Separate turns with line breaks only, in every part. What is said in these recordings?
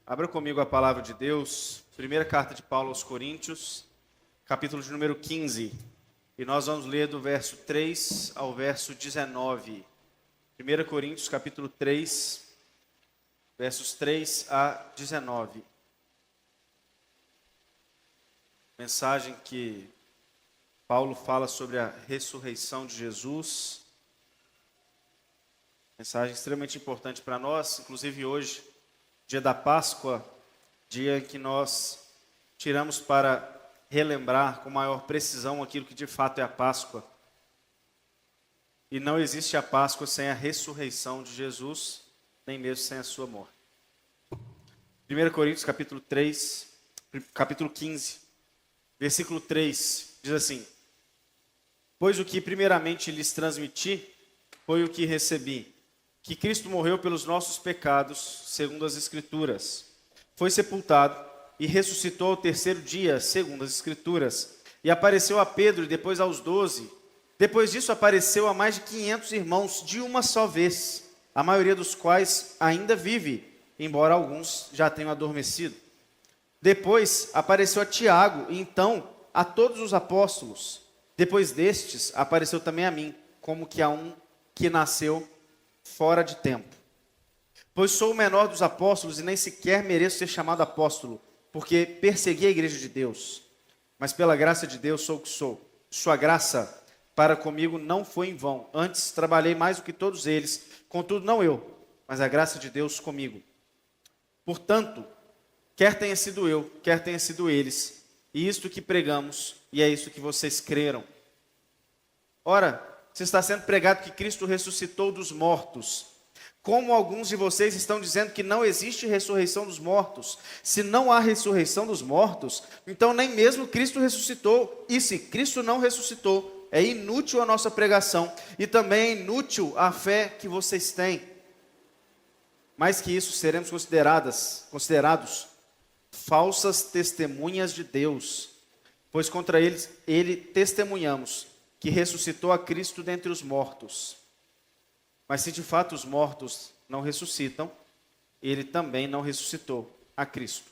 Abra comigo a palavra de Deus, primeira carta de Paulo aos Coríntios, capítulo de número 15. E nós vamos ler do verso 3 ao verso 19. 1 Coríntios, capítulo 3, versos 3 a 19. Mensagem que Paulo fala sobre a ressurreição de Jesus. Mensagem extremamente importante para nós, inclusive hoje, dia da Páscoa, dia em que nós tiramos para relembrar com maior precisão aquilo que de fato é a Páscoa. E não existe a Páscoa sem a ressurreição de Jesus, nem mesmo sem a sua morte. 1 Coríntios capítulo 3, capítulo 15, versículo 3, diz assim: Pois o que primeiramente lhes transmiti foi o que recebi, que Cristo morreu pelos nossos pecados, segundo as Escrituras. Foi sepultado e ressuscitou ao terceiro dia, segundo as Escrituras. E apareceu a Pedro e depois aos 12. Depois disso apareceu a mais de 500 irmãos de uma só vez, a maioria dos quais ainda vive, embora alguns já tenham adormecido. Depois apareceu a Tiago e então a todos os apóstolos. Depois destes apareceu também a mim, como que a um que nasceu fora de tempo. Pois sou o menor dos apóstolos e nem sequer mereço ser chamado apóstolo, porque persegui a igreja de Deus. Mas pela graça de Deus sou o que sou. Sua graça para comigo não foi em vão. Antes trabalhei mais do que todos eles, contudo não eu, mas a graça de Deus comigo. Portanto, quer tenha sido eu, quer tenha sido eles, e isto que pregamos, e é isto que vocês creram. Ora, se está sendo pregado que Cristo ressuscitou dos mortos, como alguns de vocês estão dizendo que não existe ressurreição dos mortos. Se não há ressurreição dos mortos, então nem mesmo Cristo ressuscitou. E se Cristo não ressuscitou, é inútil a nossa pregação e também é inútil a fé que vocês têm. Mais que isso, seremos considerados falsas testemunhas de Deus, pois contra ele testemunhamos que ressuscitou a Cristo dentre os mortos. Mas se de fato os mortos não ressuscitam, ele também não ressuscitou a Cristo.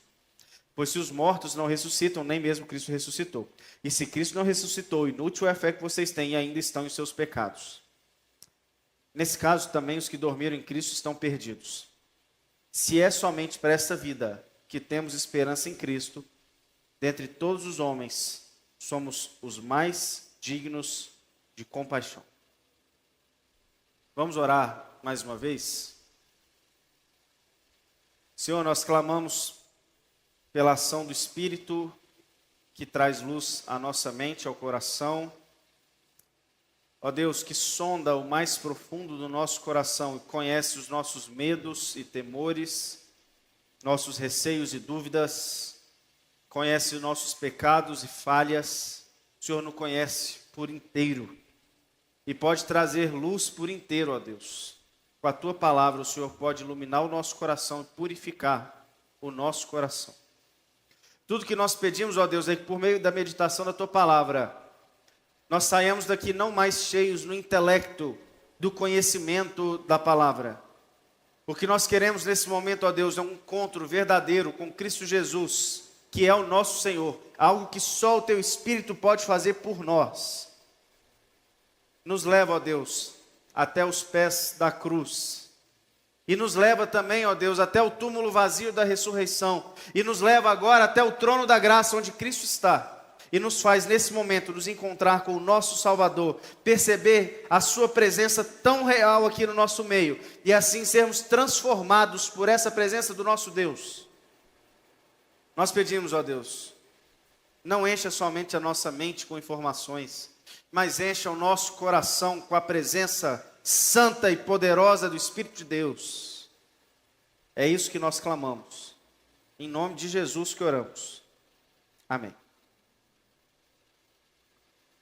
Pois se os mortos não ressuscitam, nem mesmo Cristo ressuscitou. E se Cristo não ressuscitou, inútil é a fé que vocês têm e ainda estão em seus pecados. Nesse caso, também os que dormiram em Cristo estão perdidos. Se é somente para esta vida que temos esperança em Cristo, dentre todos os homens, somos os mais dignos de compaixão. Vamos orar mais uma vez? Senhor, nós clamamos pela ação do Espírito que traz luz à nossa mente, ao coração. Ó Deus, que sonda o mais profundo do nosso coração e conhece os nossos medos e temores, nossos receios e dúvidas, conhece os nossos pecados e falhas. O Senhor nos conhece por inteiro e pode trazer luz por inteiro, ó Deus. Com a Tua palavra, o Senhor pode iluminar o nosso coração e purificar o nosso coração. Tudo que nós pedimos, ó Deus, é que por meio da meditação da Tua palavra, nós saiamos daqui não mais cheios no intelecto do conhecimento da palavra. O que nós queremos nesse momento, ó Deus, é um encontro verdadeiro com Cristo Jesus, que é o nosso Senhor, algo que só o Teu Espírito pode fazer por nós. Nos leva, ó Deus, até os pés da cruz. E nos leva também, ó Deus, até o túmulo vazio da ressurreição. E nos leva agora até o trono da graça, onde Cristo está. E nos faz, nesse momento, nos encontrar com o nosso Salvador, perceber a Sua presença tão real aqui no nosso meio, e assim sermos transformados por essa presença do nosso Deus. Nós pedimos, ó Deus, não encha somente a nossa mente com informações, mas encha o nosso coração com a presença santa e poderosa do Espírito de Deus. É isso que nós clamamos. Em nome de Jesus que oramos. Amém.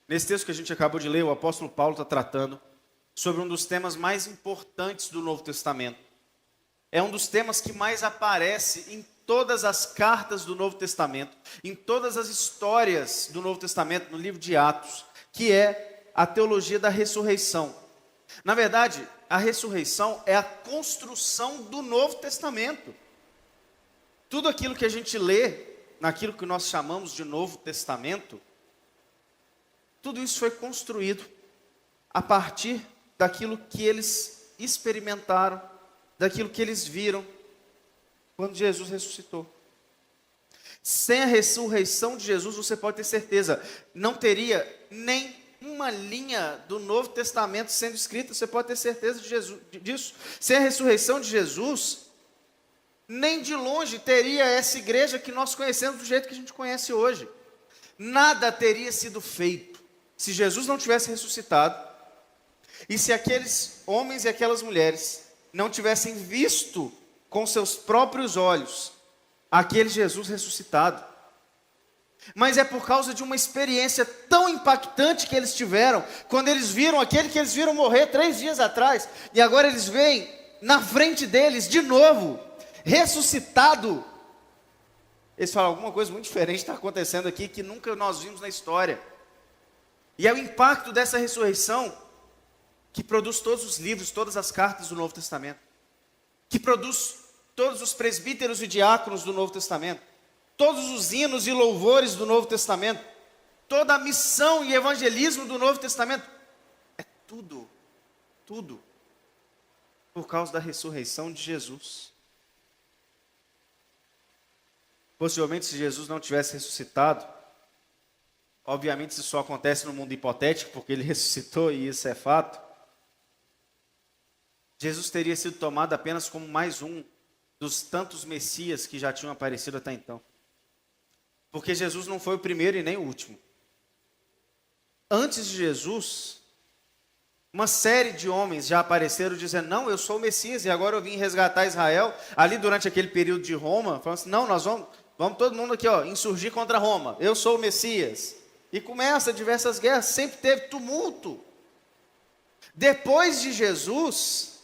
Nesse texto que a gente acabou de ler, o apóstolo Paulo está tratando sobre um dos temas mais importantes do Novo Testamento. É um dos temas que mais aparece em todas as cartas do Novo Testamento, em todas as histórias do Novo Testamento, no livro de Atos, que é a teologia da ressurreição. Na verdade, a ressurreição é a construção do Novo Testamento. tudo aquilo que a gente lê, naquilo que nós chamamos de Novo Testamento, tudo isso foi construído a partir daquilo que eles experimentaram, daquilo que eles viram quando Jesus ressuscitou. Sem a ressurreição de Jesus, você pode ter certeza, não teria nem uma linha do Novo Testamento sendo escrita, você pode ter certeza disso. Sem a ressurreição de Jesus, nem de longe teria essa igreja que nós conhecemos do jeito que a gente conhece hoje. Nada teria sido feito se Jesus não tivesse ressuscitado e se aqueles homens e aquelas mulheres não tivessem visto com seus próprios olhos aquele Jesus ressuscitado. Mas é por causa de uma experiência tão impactante que eles tiveram, quando eles viram aquele que eles viram morrer 3 dias atrás, e agora eles veem na frente deles de novo, ressuscitado. Eles falam, alguma coisa muito diferente está acontecendo aqui, que nunca nós vimos na história. E é o impacto dessa ressurreição que produz todos os livros, todas as cartas do Novo Testamento, que produz todos os presbíteros e diáconos do Novo Testamento, todos os hinos e louvores do Novo Testamento, toda a missão e evangelismo do Novo Testamento, é tudo por causa da ressurreição de Jesus. Possivelmente, se Jesus não tivesse ressuscitado, obviamente isso só acontece no mundo hipotético, porque ele ressuscitou e isso é fato, Jesus teria sido tomado apenas como mais um dos tantos Messias que já tinham aparecido até então. Porque Jesus não foi o primeiro e nem o último. Antes de Jesus, uma série de homens já apareceram dizendo, não, eu sou o Messias e agora eu vim resgatar Israel. Ali durante aquele período de Roma, falando assim, não, nós vamos todo mundo aqui, insurgir contra Roma. Eu sou o Messias. E começa diversas guerras, sempre teve tumulto. Depois de Jesus,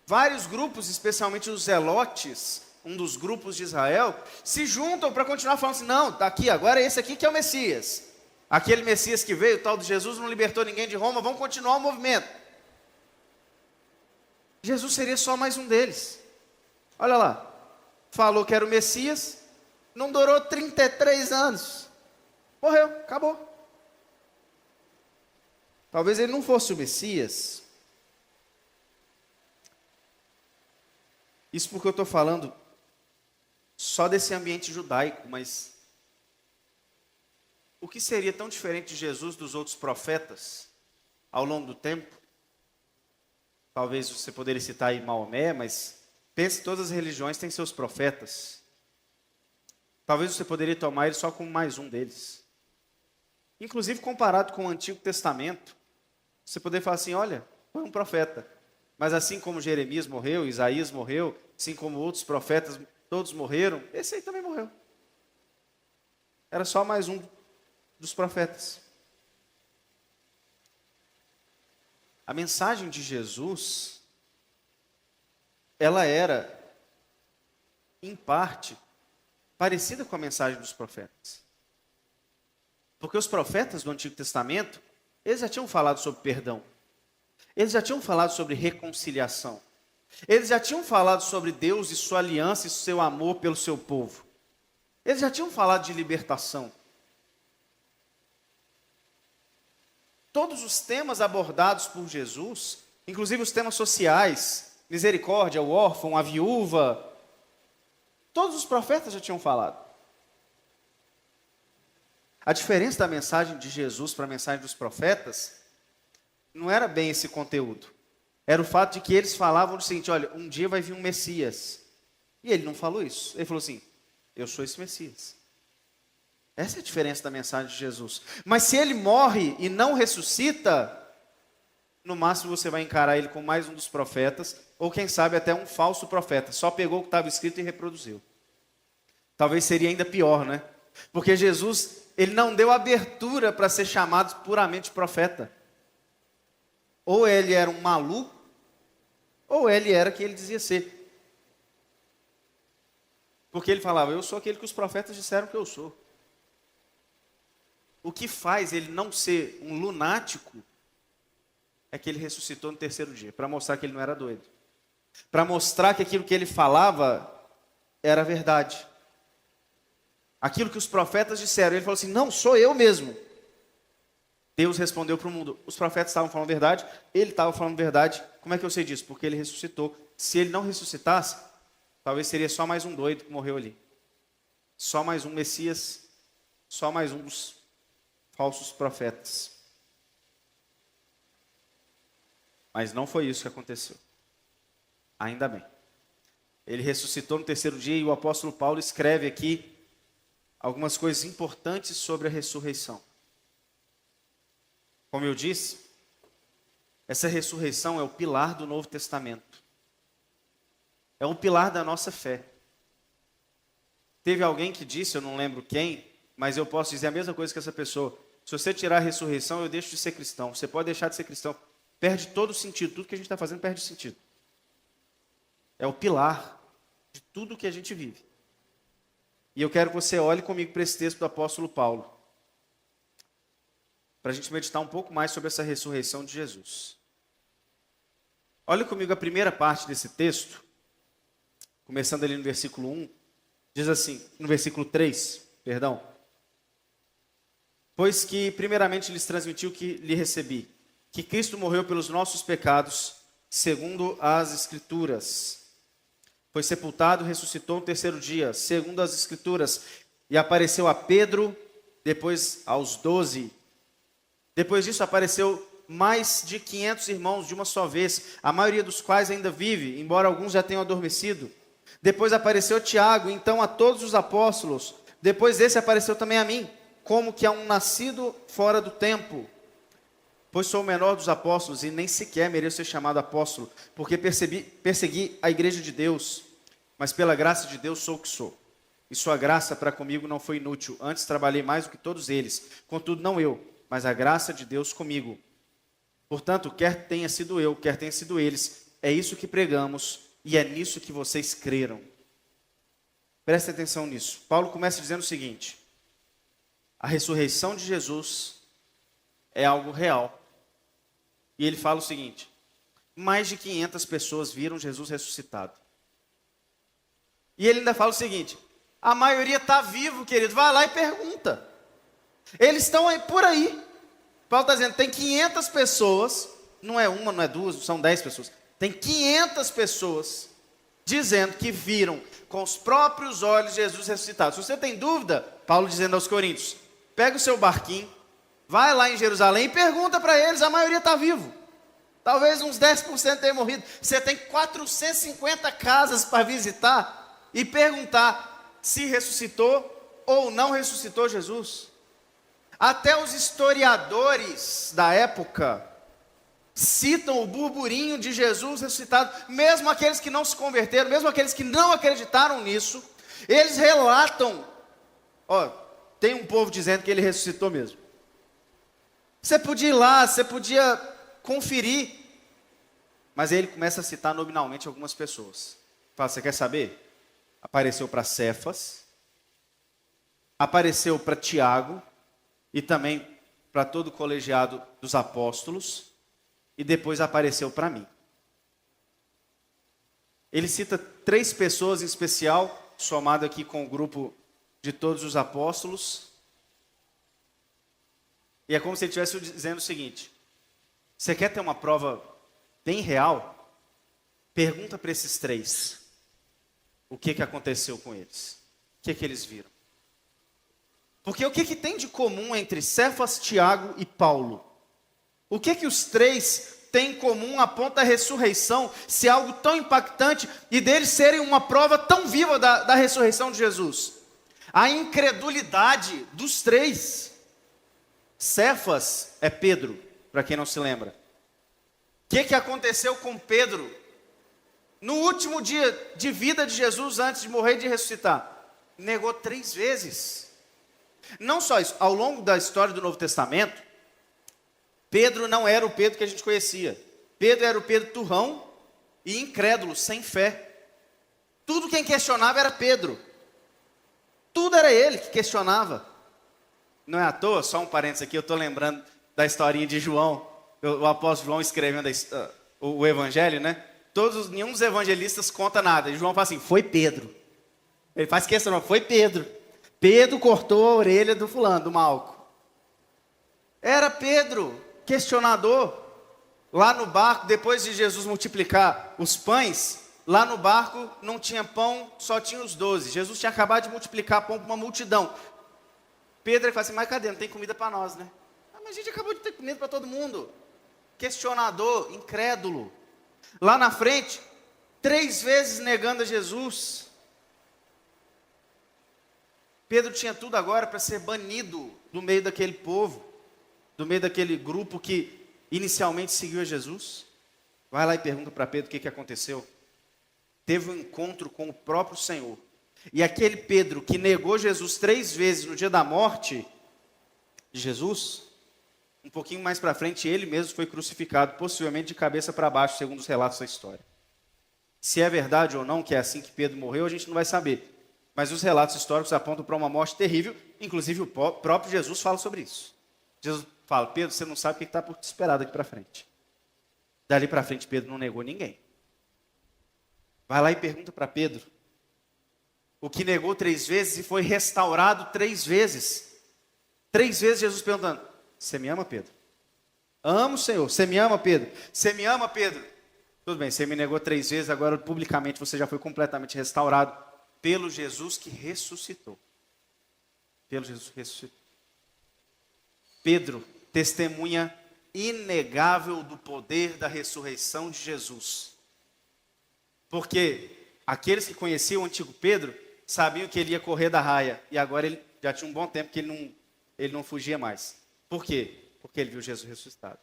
vários grupos, especialmente os zelotes, um dos grupos de Israel, se juntam para continuar falando assim, não, está aqui, agora esse aqui que é o Messias. Aquele Messias que veio, o tal de Jesus, não libertou ninguém de Roma, vamos continuar o movimento. Jesus seria só mais um deles. Olha lá, falou que era o Messias, não durou 33 anos. Morreu, acabou. Talvez ele não fosse o Messias. Isso porque eu estou falando só desse ambiente judaico, mas o que seria tão diferente de Jesus dos outros profetas ao longo do tempo? Talvez você poderia citar aí Maomé, mas pense, todas as religiões têm seus profetas. Talvez você poderia tomar ele só como mais um deles. Inclusive comparado com o Antigo Testamento, você poderia falar assim, olha, foi um profeta. Mas assim como Jeremias morreu, Isaías morreu, assim como outros profetas, todos morreram, esse aí também morreu. Era só mais um dos profetas. A mensagem de Jesus, ela era, em parte, parecida com a mensagem dos profetas. Porque os profetas do Antigo Testamento, eles já tinham falado sobre perdão. Eles já tinham falado sobre reconciliação. Eles já tinham falado sobre Deus e sua aliança e seu amor pelo seu povo. Eles já tinham falado de libertação. Todos os temas abordados por Jesus, inclusive os temas sociais, misericórdia, o órfão, a viúva, todos os profetas já tinham falado. A diferença da mensagem de Jesus para a mensagem dos profetas não era bem esse conteúdo. Era o fato de que eles falavam o seguinte, olha, um dia vai vir um Messias. E ele não falou isso. Ele falou assim, eu sou esse Messias. Essa é a diferença da mensagem de Jesus. Mas se ele morre e não ressuscita, no máximo você vai encarar ele como mais um dos profetas, ou quem sabe até um falso profeta. Só pegou o que estava escrito e reproduziu. Talvez seria ainda pior, né? Porque Jesus, ele não deu abertura para ser chamado puramente profeta. Ou ele era um maluco, ou ele era quem ele dizia ser. Porque ele falava, eu sou aquele que os profetas disseram que eu sou. O que faz ele não ser um lunático é que ele ressuscitou no 3º dia, para mostrar que ele não era doido. Para mostrar que aquilo que ele falava era verdade. Aquilo que os profetas disseram, ele falou assim, não, sou eu mesmo. Deus respondeu para o mundo, os profetas estavam falando verdade, ele estava falando verdade. Como é que eu sei disso? Porque ele ressuscitou. Se ele não ressuscitasse, talvez seria só mais um doido que morreu ali. Só mais um Messias, só mais um dos falsos profetas. Mas não foi isso que aconteceu. Ainda bem. Ele ressuscitou no terceiro dia e o apóstolo Paulo escreve aqui algumas coisas importantes sobre a ressurreição. Como eu disse, essa ressurreição é o pilar do Novo Testamento. É um pilar da nossa fé. Teve alguém que disse, eu não lembro quem, mas eu posso dizer a mesma coisa que essa pessoa. Se você tirar a ressurreição, eu deixo de ser cristão. Você pode deixar de ser cristão. Perde todo o sentido. Tudo que a gente está fazendo perde sentido. É o pilar de tudo que a gente vive. E eu quero que você olhe comigo para esse texto do apóstolo Paulo. Para a gente meditar um pouco mais sobre essa ressurreição de Jesus. Olhe comigo a primeira parte desse texto. Começando ali no versículo 1. Diz assim, no versículo 3, perdão. Pois que primeiramente lhes transmitiu que lhe recebi. Que Cristo morreu pelos nossos pecados, segundo as Escrituras. Foi sepultado, ressuscitou no terceiro dia, segundo as Escrituras. E apareceu a Pedro, depois aos 12. Depois disso apareceu mais de 500 irmãos de uma só vez, a maioria dos quais ainda vive, embora alguns já tenham adormecido. Depois apareceu Tiago, então a todos os apóstolos. Depois desse apareceu também a mim, como que a um nascido fora do tempo. Pois sou o menor dos apóstolos e nem sequer mereço ser chamado apóstolo, porque persegui a igreja de Deus. Mas pela graça de Deus sou o que sou. E sua graça para comigo não foi inútil. Antes trabalhei mais do que todos eles. Contudo, não eu, mas a graça de Deus comigo. Portanto, quer tenha sido eu, quer tenha sido eles, é isso que pregamos e é nisso que vocês creram. Preste atenção nisso. Paulo começa dizendo o seguinte: a ressurreição de Jesus é algo real. E ele fala o seguinte: mais de 500 pessoas viram Jesus ressuscitado. E ele ainda fala o seguinte: a maioria está vivo, querido, vai lá e pergunta. Eles estão aí por aí. Paulo está dizendo, tem 500 pessoas, não é uma, não é duas, são 10 pessoas. Tem 500 pessoas dizendo que viram com os próprios olhos Jesus ressuscitado. Se você tem dúvida, Paulo dizendo aos Coríntios, pega o seu barquinho, vai lá em Jerusalém e pergunta para eles, a maioria está vivo. Talvez uns 10% tenham morrido. Você tem 450 casas para visitar e perguntar se ressuscitou ou não ressuscitou Jesus. Até os historiadores da época citam o burburinho de Jesus ressuscitado, mesmo aqueles que não se converteram, mesmo aqueles que não acreditaram nisso, eles relatam, tem um povo dizendo que ele ressuscitou mesmo. Você podia ir lá, você podia conferir, mas aí ele começa a citar nominalmente algumas pessoas. Fala, você quer saber? Apareceu para Cefas, apareceu para Tiago, e também para todo o colegiado dos apóstolos, e depois apareceu para mim. Ele cita 3 pessoas em especial, somado aqui com o grupo de todos os apóstolos, e é como se ele estivesse dizendo o seguinte: você quer ter uma prova bem real? Pergunta para esses 3, o que aconteceu com eles, o que eles viram. Porque o que tem de comum entre Cefas, Tiago e Paulo? O que os 3 têm em comum a ponto da ressurreição ser algo tão impactante e deles serem uma prova tão viva da ressurreição de Jesus? A incredulidade dos 3. Cefas é Pedro, para quem não se lembra. O que aconteceu com Pedro? No último dia de vida de Jesus, antes de morrer e de ressuscitar, negou 3 vezes. Não só isso, ao longo da história do Novo Testamento, Pedro não era o Pedro que a gente conhecia. Pedro era o Pedro turrão e incrédulo, sem fé. Tudo quem questionava era Pedro. Tudo era ele que questionava. Não é à toa, só um parênteses aqui, eu estou lembrando da historinha de João, o apóstolo João escrevendo o evangelho, né? Nenhum dos evangelistas conta nada. E João fala assim, foi Pedro. Ele faz questão, não, foi Pedro. Pedro cortou a orelha do fulano, do Malco. Era Pedro, questionador. Lá no barco, depois de Jesus multiplicar os pães, lá no barco não tinha pão, só tinha os 12. Jesus tinha acabado de multiplicar pão para uma multidão. Pedro fala assim, mas cadê? Não tem comida para nós, né? Ah, mas a gente acabou de ter comida para todo mundo. Questionador, incrédulo. Lá na frente, 3 vezes negando a Jesus. Pedro tinha tudo agora para ser banido do meio daquele povo, do meio daquele grupo que inicialmente seguiu a Jesus. Vai lá e pergunta para Pedro o que aconteceu. Teve um encontro com o próprio Senhor. E aquele Pedro que negou Jesus 3 vezes no dia da morte de Jesus, um pouquinho mais para frente, ele mesmo foi crucificado, possivelmente de cabeça para baixo, segundo os relatos da história. Se é verdade ou não que é assim que Pedro morreu, a gente não vai saber. Mas os relatos históricos apontam para uma morte terrível, inclusive o próprio Jesus fala sobre isso. Jesus fala, Pedro, você não sabe o que está por te esperar daqui para frente. Dali para frente, Pedro não negou ninguém. Vai lá e pergunta para Pedro, o que negou 3 vezes e foi restaurado 3 vezes. 3 vezes Jesus perguntando, você me ama, Pedro? Amo, Senhor. Você me ama, Pedro? Você me ama, Pedro? Tudo bem, você me negou 3 vezes, agora publicamente você já foi completamente restaurado pelo Jesus que ressuscitou. Pelo Jesus que ressuscitou. Pedro, testemunha inegável do poder da ressurreição de Jesus. Porque aqueles que conheciam o antigo Pedro sabiam que ele ia correr da raia. E agora ele já tinha um bom tempo que ele não fugia mais. Por quê? Porque ele viu Jesus ressuscitado.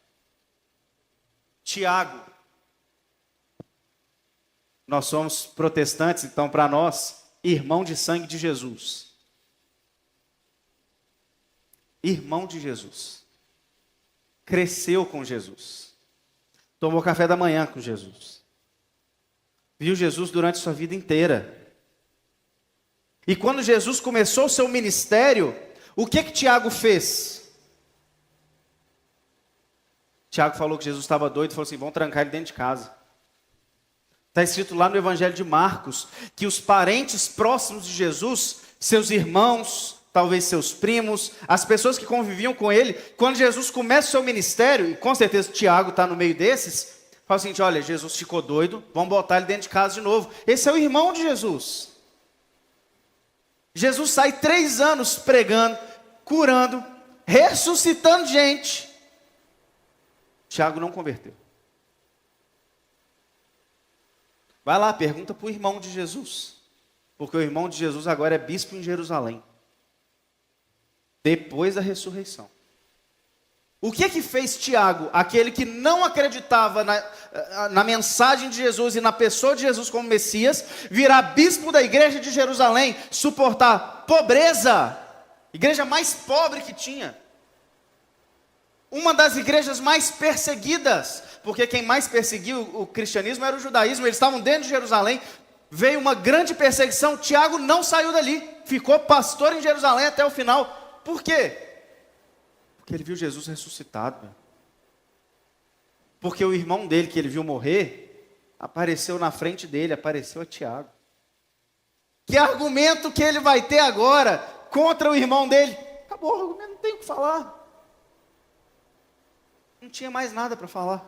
Tiago. Nós somos protestantes, então para nós, irmão de sangue de Jesus. Irmão de Jesus. Cresceu com Jesus. Tomou café da manhã com Jesus. Viu Jesus durante sua vida inteira. E quando Jesus começou o seu ministério, o que Tiago fez? Tiago falou que Jesus estava doido e falou assim, vamos trancar ele dentro de casa. Está escrito lá no Evangelho de Marcos, que os parentes próximos de Jesus, seus irmãos, talvez seus primos, as pessoas que conviviam com ele, quando Jesus começa o seu ministério, e com certeza Tiago está no meio desses, fala assim, olha, Jesus ficou doido, vamos botar ele dentro de casa de novo. Esse é o irmão de Jesus. Jesus sai 3 anos pregando, curando, ressuscitando gente. Tiago não converteu. Vai lá, pergunta para o irmão de Jesus. Porque o irmão de Jesus agora é bispo em Jerusalém. Depois da ressurreição. O que fez Tiago, aquele que não acreditava na mensagem de Jesus e na pessoa de Jesus como Messias, virar bispo da igreja de Jerusalém, suportar pobreza, igreja mais pobre que tinha, uma das igrejas mais perseguidas, porque quem mais perseguiu o cristianismo era o judaísmo, eles estavam dentro de Jerusalém, veio uma grande perseguição, Tiago não saiu dali, ficou pastor em Jerusalém até o final. Por quê? Porque ele viu Jesus ressuscitado. Porque o irmão dele, que ele viu morrer, apareceu na frente dele, apareceu a Tiago. Que argumento que ele vai ter agora contra o irmão dele? Acabou o argumento, não tem o que falar. Não tinha mais nada para falar.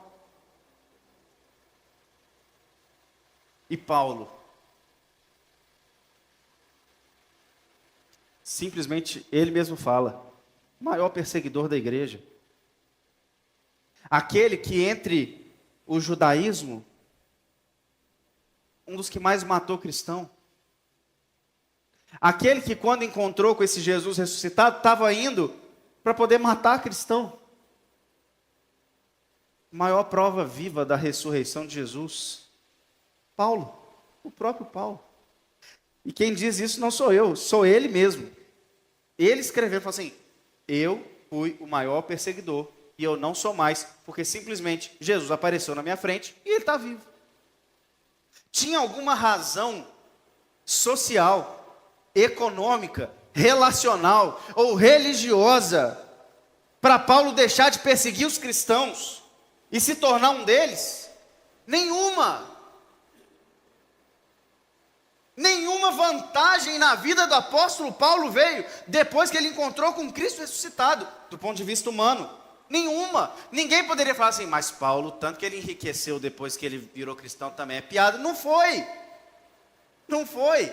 E Paulo? Simplesmente ele mesmo fala. Maior perseguidor da igreja. Aquele que entre o judaísmo, um dos que mais matou cristão. Aquele que quando encontrou com esse Jesus ressuscitado, estava indo para poder matar cristão. Maior prova viva da ressurreição de Jesus. Paulo, o próprio Paulo. E quem diz isso não sou eu, sou ele mesmo. Ele escreveu, falou assim, eu fui o maior perseguidor e eu não sou mais, porque simplesmente Jesus apareceu na minha frente e ele está vivo. Tinha alguma razão social, econômica, relacional ou religiosa para Paulo deixar de perseguir os cristãos e se tornar um deles? Nenhuma. Nenhuma vantagem na vida do apóstolo Paulo veio depois que ele encontrou com Cristo ressuscitado, do ponto de vista humano. Nenhuma. Ninguém poderia falar assim, mas Paulo, tanto que ele enriqueceu depois que ele virou cristão também é piada. Não foi. Não foi.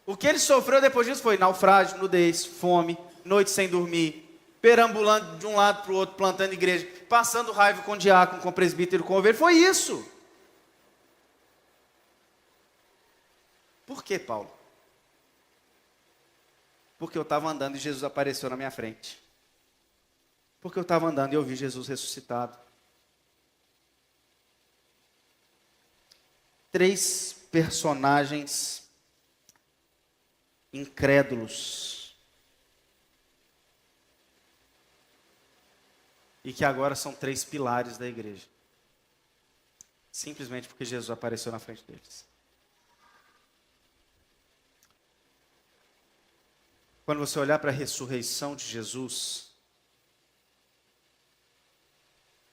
O que ele sofreu depois disso foi naufrágio, nudez, fome, noite sem dormir, perambulando de um lado para o outro, plantando igreja, passando raiva com o diácono, com o presbítero, com o ovelha. Foi isso. Por que, Paulo? Porque eu estava andando e Jesus apareceu na minha frente. Porque eu estava andando e eu vi Jesus ressuscitado. 3 personagens incrédulos. E que agora são 3 pilares da igreja. Simplesmente porque Jesus apareceu na frente deles. Quando você olhar para a ressurreição de Jesus,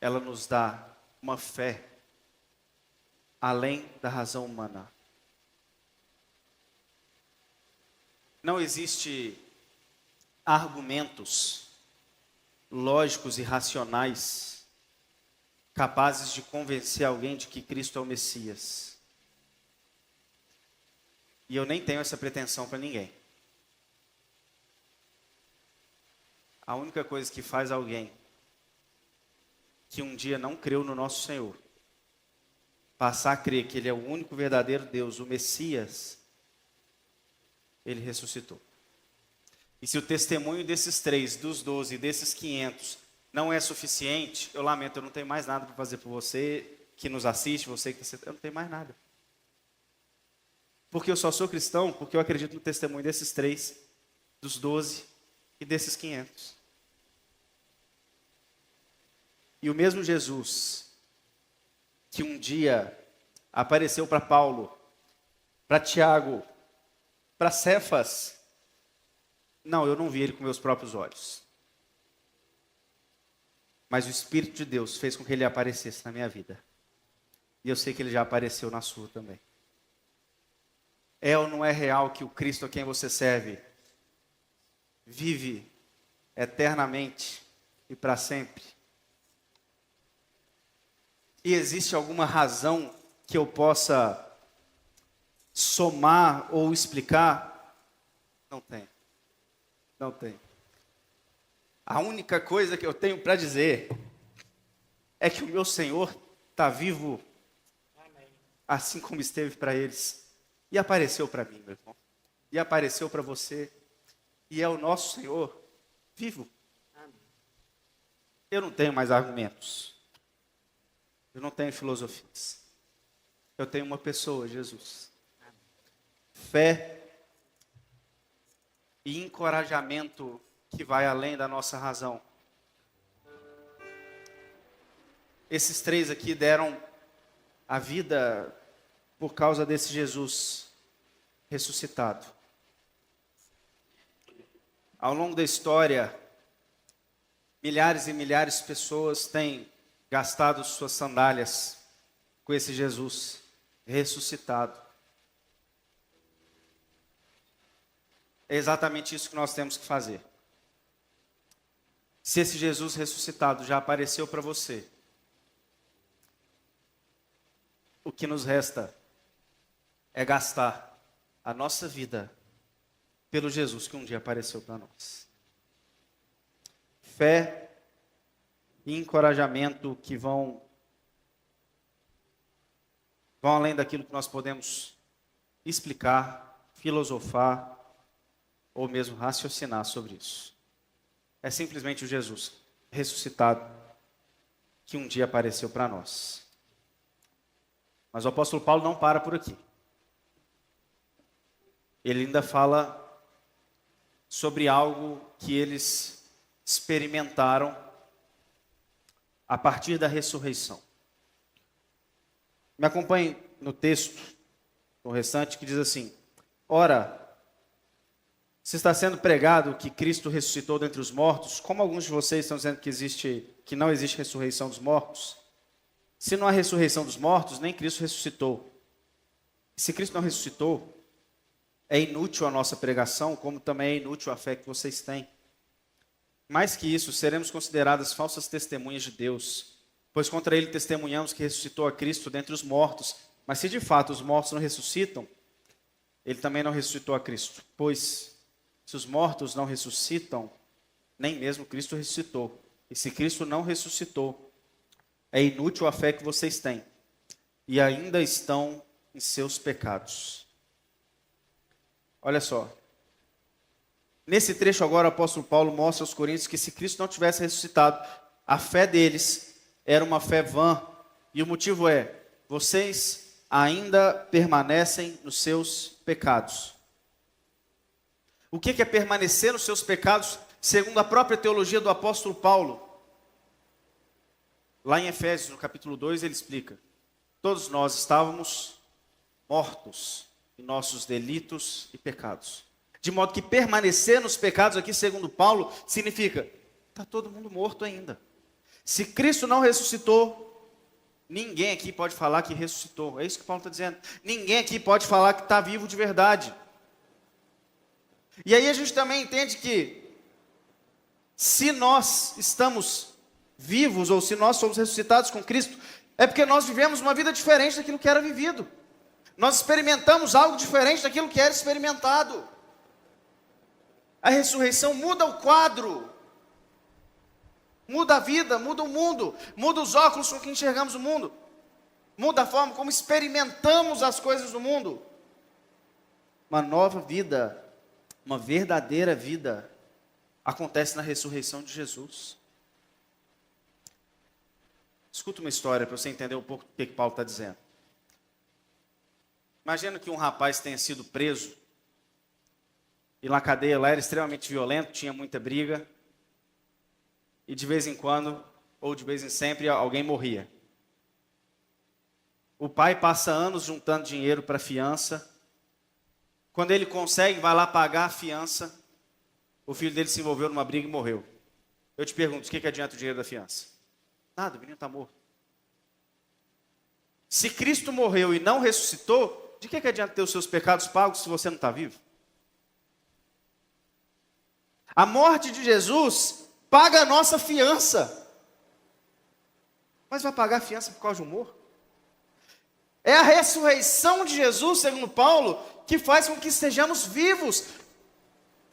ela nos dá uma fé além da razão humana. Não existe argumentos lógicos e racionais capazes de convencer alguém de que Cristo é o Messias. E eu nem tenho essa pretensão para ninguém. A única coisa que faz alguém que um dia não creu no nosso Senhor passar a crer que Ele é o único verdadeiro Deus, o Messias, Ele ressuscitou. E se o testemunho desses 3, dos 12, desses 500, não é suficiente, eu lamento, eu não tenho mais nada para fazer por você que nos assiste, você que eu não tenho mais nada. Porque eu só sou cristão porque eu acredito no testemunho desses 3, dos 12 e desses 500. E o mesmo Jesus que um dia apareceu para Paulo, para Tiago, para Cefas, não, eu não vi ele com meus próprios olhos. Mas o Espírito de Deus fez com que ele aparecesse na minha vida. E eu sei que ele já apareceu na sua também. É ou não é real que o Cristo a quem você serve vive eternamente e para sempre? E existe alguma razão que eu possa somar ou explicar? Não tem. Não tem. A única coisa que eu tenho para dizer é que o meu Senhor está vivo, assim como esteve para eles. E apareceu para mim, meu irmão. E apareceu para você. E é o nosso Senhor vivo. Eu não tenho mais argumentos. Eu não tenho filosofias. Eu tenho uma pessoa, Jesus. Fé e encorajamento que vai além da nossa razão. Esses 3 aqui deram a vida por causa desse Jesus ressuscitado. Ao longo da história, milhares e milhares de pessoas têm gastado suas sandálias com esse Jesus ressuscitado. É exatamente isso que nós temos que fazer. Se esse Jesus ressuscitado já apareceu para você, o que nos resta é gastar a nossa vida pelo Jesus que um dia apareceu para nós. Fé e encorajamento que vão além daquilo que nós podemos explicar, filosofar ou mesmo raciocinar sobre isso. É simplesmente o Jesus ressuscitado que um dia apareceu para nós. Mas o apóstolo Paulo não para por aqui. Ele ainda fala sobre algo que eles experimentaram a partir da ressurreição. Me acompanhe no texto, no restante, que diz assim: ora, se está sendo pregado que Cristo ressuscitou dentre os mortos, como alguns de vocês estão dizendo que não existe ressurreição dos mortos? Se não há ressurreição dos mortos, nem Cristo ressuscitou. Se Cristo não ressuscitou, é inútil a nossa pregação, como também é inútil a fé que vocês têm. Mais que isso, seremos consideradas falsas testemunhas de Deus, pois contra ele testemunhamos que ressuscitou a Cristo dentre os mortos. Mas se de fato os mortos não ressuscitam, ele também não ressuscitou a Cristo. Pois, se os mortos não ressuscitam, nem mesmo Cristo ressuscitou. E se Cristo não ressuscitou, é inútil a fé que vocês têm, e ainda estão em seus pecados. Olha só. Nesse trecho agora, o apóstolo Paulo mostra aos coríntios que se Cristo não tivesse ressuscitado, a fé deles era uma fé vã. E o motivo é, vocês ainda permanecem nos seus pecados. O que é permanecer nos seus pecados, segundo a própria teologia do apóstolo Paulo? Lá em Efésios, no capítulo 2, ele explica: todos nós estávamos mortos em nossos delitos e pecados. De modo que permanecer nos pecados aqui, segundo Paulo, significa, está todo mundo morto ainda. Se Cristo não ressuscitou, ninguém aqui pode falar que ressuscitou. É isso que Paulo está dizendo. Ninguém aqui pode falar que está vivo de verdade. E aí a gente também entende que, se nós estamos vivos, ou se nós somos ressuscitados com Cristo, é porque nós vivemos uma vida diferente daquilo que era vivido. Nós experimentamos algo diferente daquilo que era experimentado. A ressurreição muda o quadro, muda a vida, muda o mundo, muda os óculos com que enxergamos o mundo, muda a forma como experimentamos as coisas do mundo. Uma nova vida, uma verdadeira vida, acontece na ressurreição de Jesus. Escuta uma história para você entender um pouco do que Paulo está dizendo. Imagina que um rapaz tenha sido preso, e na cadeia lá era extremamente violento, tinha muita briga, e de vez em quando, ou de vez em sempre, alguém morria. O pai passa anos juntando dinheiro para a fiança. Quando ele consegue, vai lá pagar a fiança, o filho dele se envolveu numa briga e morreu. Eu te pergunto, o que adianta o dinheiro da fiança? Nada, o menino está morto. Se Cristo morreu e não ressuscitou, de que adianta ter os seus pecados pagos se você não está vivo? A morte de Jesus paga a nossa fiança. Mas vai pagar a fiança por causa de um morto? É a ressurreição de Jesus, segundo Paulo, que faz com que estejamos vivos.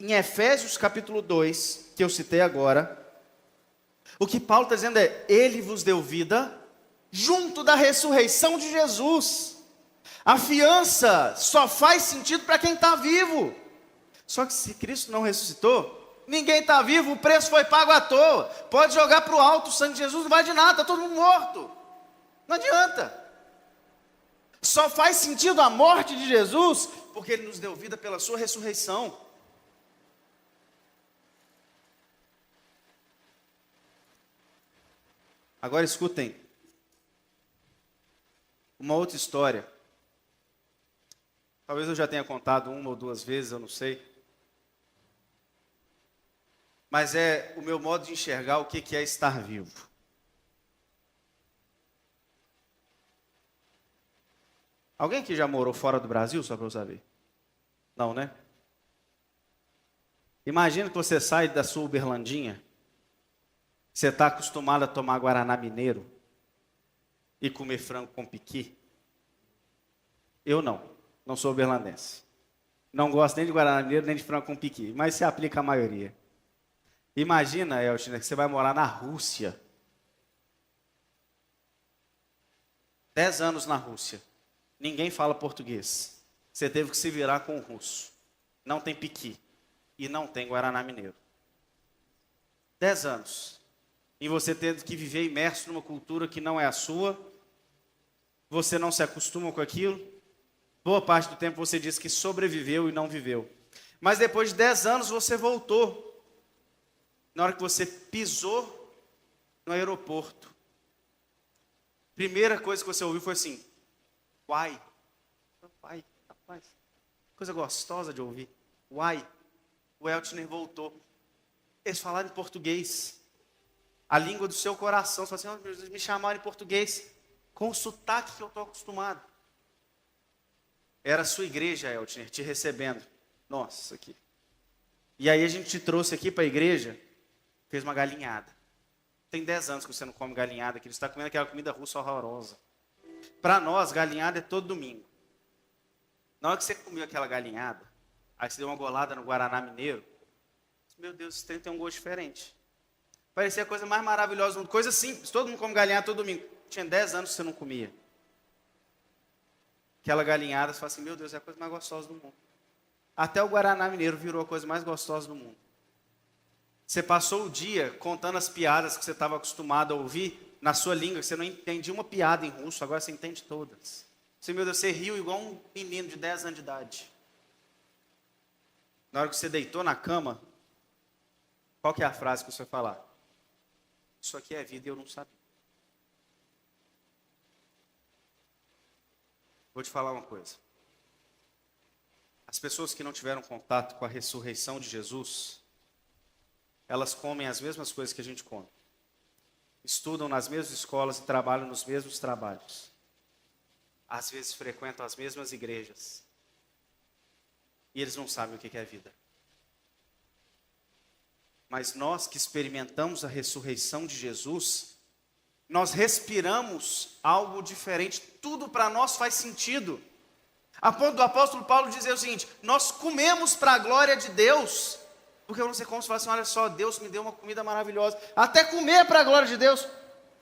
Em Efésios capítulo 2, que eu citei agora, o que Paulo está dizendo é, ele vos deu vida junto da ressurreição de Jesus. A fiança só faz sentido para quem está vivo. Só que se Cristo não ressuscitou, ninguém está vivo, o preço foi pago à toa. Pode jogar para o alto, o sangue de Jesus não vai de nada, está todo mundo morto. Não adianta. Só faz sentido a morte de Jesus, porque Ele nos deu vida pela sua ressurreição. Agora escutem uma outra história. Talvez eu já tenha contado uma ou duas vezes, eu não sei. Mas é o meu modo de enxergar o que é estar vivo. Alguém aqui já morou fora do Brasil, só para eu saber? Não, né? Imagina que você sai da sua Uberlandinha, você está acostumado a tomar Guaraná Mineiro e comer frango com piqui. Eu não sou uberlandense. Não gosto nem de Guaraná Mineiro, nem de frango com piqui, mas se aplica a maioria. Imagina, Eltina, que você vai morar na Rússia. 10 anos na Rússia. Ninguém fala português. Você teve que se virar com o russo. Não tem piqui. E não tem Guaraná Mineiro. 10 anos. E você tendo que viver imerso numa cultura que não é a sua. Você não se acostuma com aquilo. Boa parte do tempo você diz que sobreviveu e não viveu. Mas depois de 10 anos você voltou. Na hora que você pisou no aeroporto, primeira coisa que você ouviu foi assim, uai, rapaz, coisa gostosa de ouvir, uai, o Eltner voltou. Eles falaram em português, a língua do seu coração, você fala assim, me chamaram em português, com o sotaque que eu estou acostumado. Era a sua igreja, Eltner, te recebendo. Nossa, isso aqui. E aí a gente te trouxe aqui para a igreja, fez uma galinhada. Tem 10 anos que você não come galinhada, que ele está comendo aquela comida russa horrorosa. Para nós, galinhada é todo domingo. Na hora que você comeu aquela galinhada, aí você deu uma golada no Guaraná Mineiro, meu Deus, esse trem tem um gosto diferente. Parecia a coisa mais maravilhosa do mundo. Coisa simples, todo mundo come galinhada todo domingo. Tinha 10 anos que você não comia. Aquela galinhada, você fala assim, meu Deus, é a coisa mais gostosa do mundo. Até o Guaraná Mineiro virou a coisa mais gostosa do mundo. Você passou o dia contando as piadas que você estava acostumado a ouvir na sua língua, que você não entendia uma piada em russo, agora você entende todas. Você, meu Deus, você riu igual um menino de 10 anos de idade. Na hora que você deitou na cama, qual que é a frase que você vai falar? Isso aqui é vida e eu não sabia. Vou te falar uma coisa. As pessoas que não tiveram contato com a ressurreição de Jesus, elas comem as mesmas coisas que a gente come. Estudam nas mesmas escolas e trabalham nos mesmos trabalhos. Às vezes frequentam as mesmas igrejas. E eles não sabem o que é vida. Mas nós que experimentamos a ressurreição de Jesus, nós respiramos algo diferente. Tudo para nós faz sentido. A ponto do apóstolo Paulo dizer o seguinte: nós comemos para a glória de Deus. Porque eu não sei como se fala assim, olha só, Deus me deu uma comida maravilhosa. Até comer para a glória de Deus.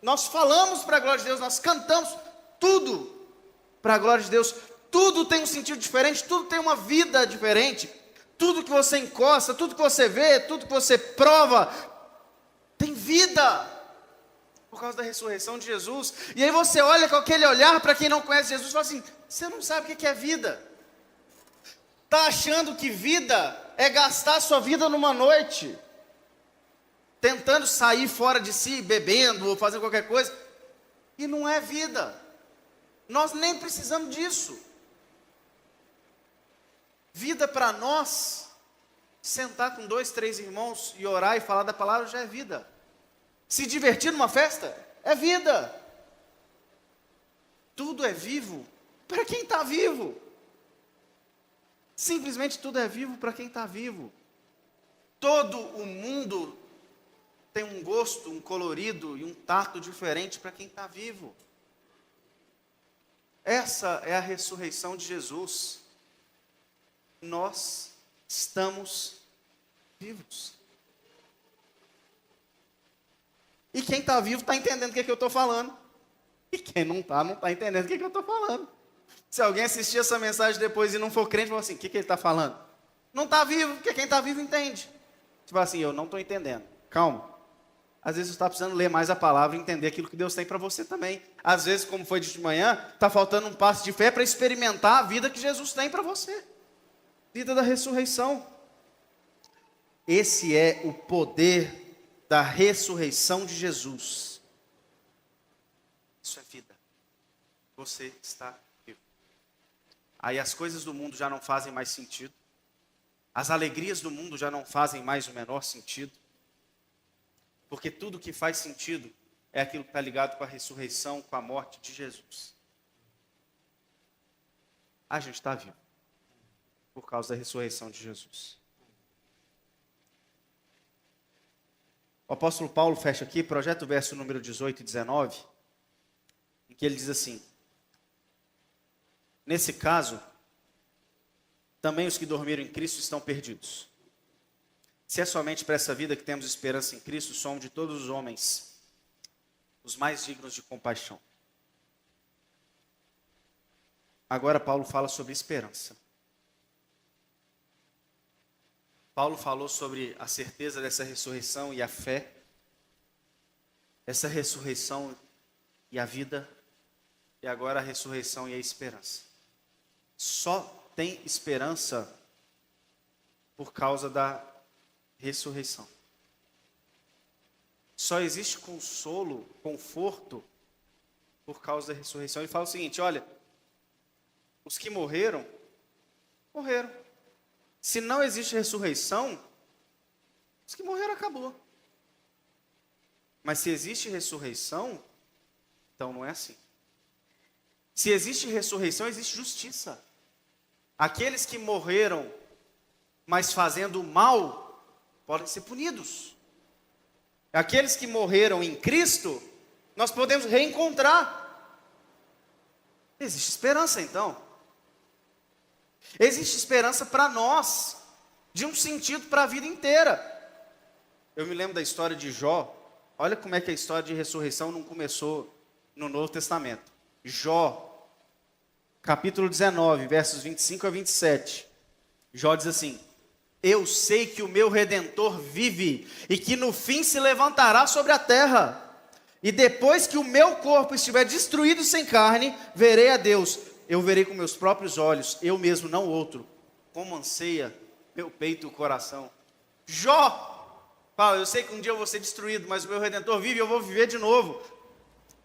Nós falamos para a glória de Deus, nós cantamos tudo para a glória de Deus. Tudo tem um sentido diferente, tudo tem uma vida diferente. Tudo que você encosta, tudo que você vê, tudo que você prova, tem vida. Por causa da ressurreição de Jesus. E aí você olha com aquele olhar para quem não conhece Jesus e fala assim, você não sabe o que é vida. Está achando que vida é gastar sua vida numa noite, tentando sair fora de si, bebendo ou fazendo qualquer coisa, e não é vida. Nós nem precisamos disso. Vida para nós, sentar com 2, 3 irmãos e orar e falar da palavra já é vida. Se divertir numa festa é vida. Tudo é vivo para quem está vivo. Simplesmente tudo é vivo para quem está vivo. Todo o mundo tem um gosto, um colorido e um tato diferente para quem está vivo. Essa é a ressurreição de Jesus. Nós estamos vivos. E quem está vivo está entendendo o que eu estou falando. E quem não está entendendo o que eu estou falando. Se alguém assistir essa mensagem depois e não for crente, fala assim, o que ele está falando? Não está vivo, porque quem está vivo entende. Você fala assim, eu não estou entendendo. Calma. Às vezes você está precisando ler mais a palavra e entender aquilo que Deus tem para você também. Às vezes, como foi de manhã, está faltando um passo de fé para experimentar a vida que Jesus tem para você. Vida da ressurreição. Esse é o poder da ressurreição de Jesus. Isso é vida. Você está vivo. Aí as coisas do mundo já não fazem mais sentido. As alegrias do mundo já não fazem mais o menor sentido. Porque tudo que faz sentido é aquilo que está ligado com a ressurreição, com a morte de Jesus. A gente está vivo por causa da ressurreição de Jesus. O apóstolo Paulo fecha aqui, projeta o verso número 18 e 19, em que ele diz assim: nesse caso, também os que dormiram em Cristo estão perdidos. Se é somente para essa vida que temos esperança em Cristo, somos de todos os homens os mais dignos de compaixão. Agora Paulo fala sobre esperança. Paulo falou sobre a certeza dessa ressurreição e a fé, essa ressurreição e a vida, e agora a ressurreição e a esperança. Só tem esperança por causa da ressurreição. Só existe consolo, conforto, por causa da ressurreição. Ele fala o seguinte, olha, os que morreram, morreram. Se não existe ressurreição, os que morreram acabou. Mas se existe ressurreição, então não é assim. Se existe ressurreição, existe justiça. Aqueles que morreram, mas fazendo o mal, podem ser punidos. Aqueles que morreram em Cristo, nós podemos reencontrar. Existe esperança então. Existe esperança para nós, de um sentido para a vida inteira. Eu me lembro da história de Jó. Olha como é que a história de ressurreição não começou no Novo Testamento. Jó, capítulo 19, versos 25 a 27. Jó diz assim: eu sei que o meu Redentor vive, e que no fim se levantará sobre a terra. E depois que o meu corpo estiver destruído sem carne, verei a Deus. Eu verei com meus próprios olhos, eu mesmo, não outro. Como anseia meu peito e o coração. Jó, Paulo, eu sei que um dia eu vou ser destruído, mas o meu Redentor vive e eu vou viver de novo.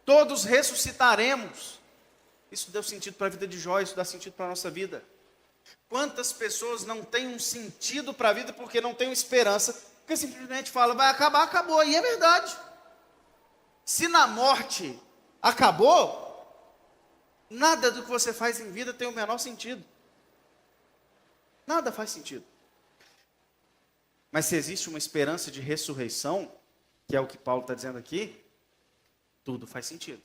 Todos ressuscitaremos. Isso deu sentido para a vida de Jó, isso dá sentido para a nossa vida. Quantas pessoas não têm um sentido para a vida porque não têm esperança, porque simplesmente falam, vai acabar, acabou, e é verdade. Se na morte acabou, nada do que você faz em vida tem o menor sentido. Nada faz sentido. Mas se existe uma esperança de ressurreição, que é o que Paulo está dizendo aqui, tudo faz sentido.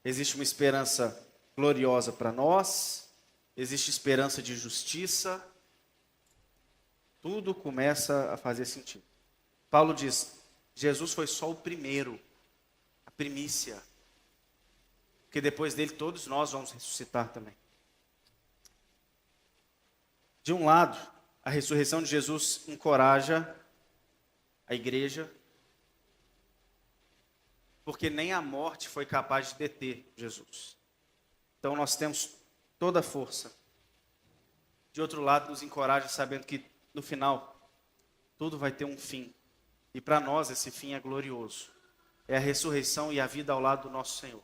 Existe uma esperança gloriosa para nós, existe esperança de justiça, tudo começa a fazer sentido. Paulo diz, Jesus foi só o primeiro, a primícia, porque depois dele todos nós vamos ressuscitar também. De um lado, a ressurreição de Jesus encoraja a igreja, porque nem a morte foi capaz de deter Jesus. Então nós temos toda a força. De outro lado, nos encoraja sabendo que no final, tudo vai ter um fim. E para nós esse fim é glorioso. É a ressurreição e a vida ao lado do nosso Senhor.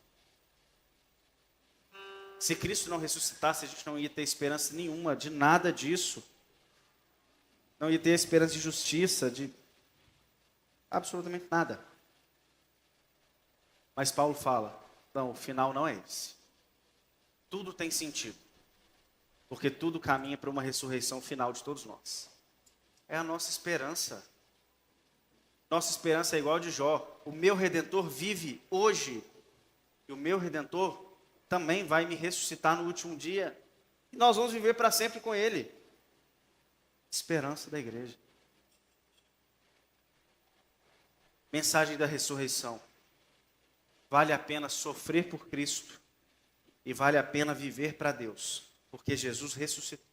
Se Cristo não ressuscitasse, a gente não ia ter esperança nenhuma de nada disso. Não ia ter esperança de justiça, de absolutamente nada. Mas Paulo fala, não, o final não é esse. Tudo tem sentido. Porque tudo caminha para uma ressurreição final de todos nós. É a nossa esperança. Nossa esperança é igual a de Jó. O meu Redentor vive hoje. E o meu Redentor também vai me ressuscitar no último dia. E nós vamos viver para sempre com Ele. Esperança da igreja. Mensagem da ressurreição. Vale a pena sofrer por Cristo. E vale a pena viver para Deus. Porque Jesus ressuscitou.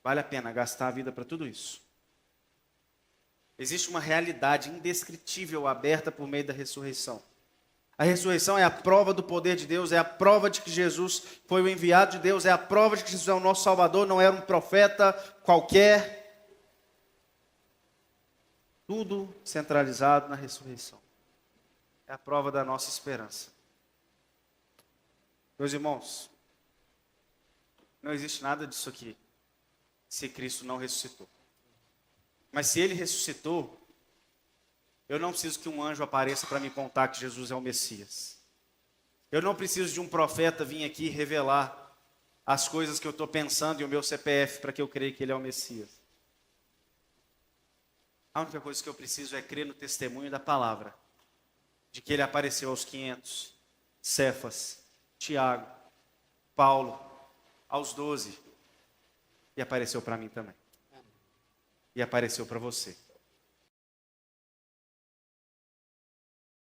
Vale a pena gastar a vida para tudo isso. Existe uma realidade indescritível aberta por meio da ressurreição. A ressurreição é a prova do poder de Deus, é a prova de que Jesus foi o enviado de Deus, é a prova de que Jesus é o nosso Salvador, não era um profeta qualquer. Tudo centralizado na ressurreição. É a prova da nossa esperança. Meus irmãos, não existe nada disso aqui se Cristo não ressuscitou. Mas se Ele ressuscitou, eu não preciso que um anjo apareça para me contar que Jesus é o Messias. Eu não preciso de um profeta vir aqui revelar as coisas que eu estou pensando e o meu CPF para que eu creia que Ele é o Messias. A única coisa que eu preciso é crer no testemunho da palavra, de que Ele apareceu aos 500, Cefas, Tiago, Paulo, aos 12, e apareceu para mim também. E apareceu para você.